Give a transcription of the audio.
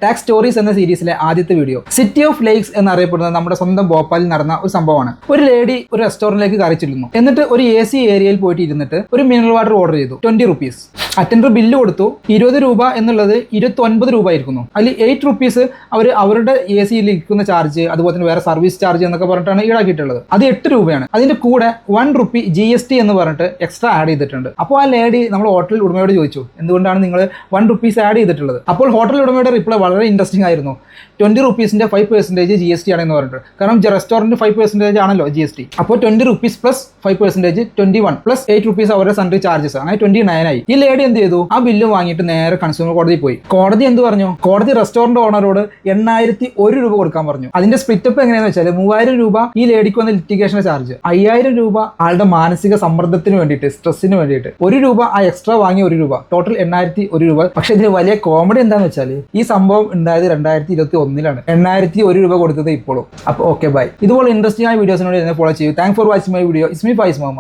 Tax stories എന്ന സീരീസിലെ ആദ്യത്തെ വീഡിയോ. സിറ്റി ഓഫ് ലേക്സ് എന്നറിയപ്പെടുന്നത് നമ്മുടെ സ്വന്തം ഭോപ്പാലിൽ നടന്ന ഒരു സംഭവമാണ്. ഒരു ലേഡി ഒരു റെസ്റ്റോറന്റിലേക്ക് കയറി ചെല്ലുന്നു. എന്നിട്ട് ഒരു AC ഏരിയയിൽ പോയിട്ട് ഇരുന്നിട്ട് ഒരു മിനറൽ വാട്ടർ ഓർഡർ ചെയ്തു. 20 റുപ്പീസ്. അറ്റൻഡർ ബില്ല് കൊടുത്തു. 20 രൂപ എന്നുള്ളത് 29 രൂപ ആയിരിക്കുന്നു. അതിൽ 8 റുപ്പീസ് അവരുടെ AC-യിൽ ഇരിക്കുന്ന ചാർജ്, അതുപോലെ തന്നെ വേറെ സർവീസ് ചാർജ് എന്നൊക്കെ പറഞ്ഞിട്ടാണ് ഈടാക്കിയിട്ടുള്ളത്. അത് 8 രൂപയാണ്. അതിന്റെ കൂടെ 1 റുപ്പി GST എന്ന് പറഞ്ഞിട്ട് എക്സ്ട്രാ ആഡ് ചെയ്തിട്ടുണ്ട്. അപ്പോൾ ആ ലേഡി നമ്മുടെ ഹോട്ടൽ ഉടമയോട് ചോദിച്ചു, എന്തുകൊണ്ടാണ് നിങ്ങൾ 1 റുപ്പീസ് ആഡ് ചെയ്തിട്ടുള്ളത്? അപ്പോൾ ഹോട്ടൽ ഉടമയുടെ റിപ്ലൈ വളരെ ഇൻട്രസ്റ്റിംഗ് ആയിരുന്നു. 20 റുപ്പീസിന്റെ 5% GST ആണെന്ന് പറഞ്ഞിട്ട്. കാരണം റെസ്റ്റോറന്റ് 5% ആണല്ലോ GST. അപ്പോൾ 20 റുപ്പീസ് പ്ലസ് 5% 21 പ്ലസ് 8 റുപ്പീസ് അവരുടെ സൺഡേ ചാർജസ്, അങ്ങനെ 29 ആയി. ഈ ലേഡി എന്ത് ചെയ്തു? ആ ബില്ല് വാങ്ങിയിട്ട് നേരെ കൺസ്യൂമർ കോടതിയിൽ പോയി. കോടതി എന്ത് പറഞ്ഞു? കോടതി റെസ്റ്റോറന്റ് ഓണറോട് 8001 രൂപ കൊടുക്കാൻ പറഞ്ഞു. അതിന്റെ സ്പ്ലിറ്റപ്പ് എങ്ങനെയാണെന്ന് വെച്ചാൽ 3000 രൂപ ഈ ലേഡിക്ക് വന്ന ലിറ്റിഗേഷൻ ചാർജ്, 5000 രൂപ ആളുടെ മാനസിക സമ്മർദ്ദത്തിന് വേണ്ടിയിട്ട്, സ്ട്രെസ്സിന് വേണ്ടിയിട്ട്, 1 രൂപ ആ എക്സ്ട്രാ വാങ്ങിയ 1 രൂപ, ടോട്ടൽ 8001 രൂപ. പക്ഷെ ഇതിന് വലിയ കോമഡി എന്താണെന്ന് വെച്ചാൽ ഈ സംഭവം ഉണ്ടായത് 2021-ലാണ്. 8001 രൂപ കൊടുത്തത് ഇപ്പോഴും. അപ്പോൾ ഓക്കെ ബൈ. ഇതുപോലെ ഇൻട്രസ്റ്റിംഗ് ആയ വീഡിയോസിനോട് എന്നെ ഫോളോ ചെയ്യൂ. Thank for watching my video. It's me Faiz Muhammad.